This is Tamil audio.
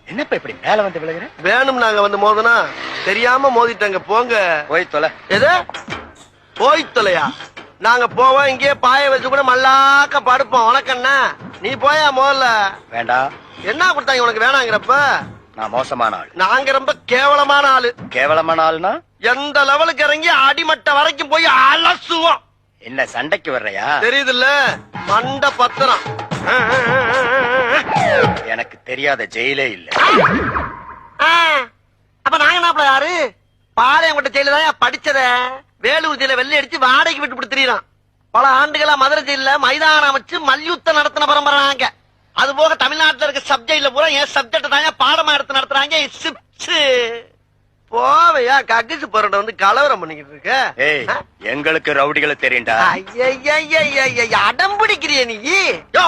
என்னப்பா இப்படி மேல வந்து விழுகிற? வேணும் நாங்க வந்து மோதனா தெரியாம மோதிட்டாங்க. போங்க போய் தொலை. எது போய் தொலையா? நாங்க போவோம், இங்கேயே பாய வச்சு கூட மல்லாக்க படுப்போம். உனக்கண்ணா நீ போயா முதல்ல. வேண்டாம். என்ன கொடுத்தாங்க உனக்கு வேணாங்கிறப்ப? நான் மோசமான ஆள். நாங்க ரொம்ப கேவலமான ஆளு. கேவலமான ஆளுனா எந்த லெவலுக்கு இறங்கி அடிமட்ட வரைக்கும் போய் அலசுவோம். என்ன சண்டைக்கு வர்றையா? தெரியுதுல்ல, மண்ட பத்திரம். எனக்கு தெரியாத ஜெயிலே இல்ல. அப்ப நாங்க என்ன யாரு? பாளையங்கோட்டை ஜெயில தான் படிச்சத. வேலூர் ஜெயில வெள்ளை அடிச்சு வாடகைக்கு விட்டு திரியறான். பல ஆண்டுகளா மதுரை ஜெயில மைதானம் அமைச்சு மல்யுத்தம் நடத்தின பரம்பரை நாங்க. அது போக தமிழ்நாட்டுல இருக்க சப்ஜெக்ட்ல பூரா என் சப்ஜெக்ட் தாங்க பாடமா எடுத்து நடத்துறாங்க. போவையா கக்கிச்சு போறட வந்து கலவரம் பண்ணிக்கிட்டு இருக்க. ஏய், எங்களுக்கு ரவுடிகளை தெரியும்டா. அடம் பிடிக்கிறிய நீ. யோ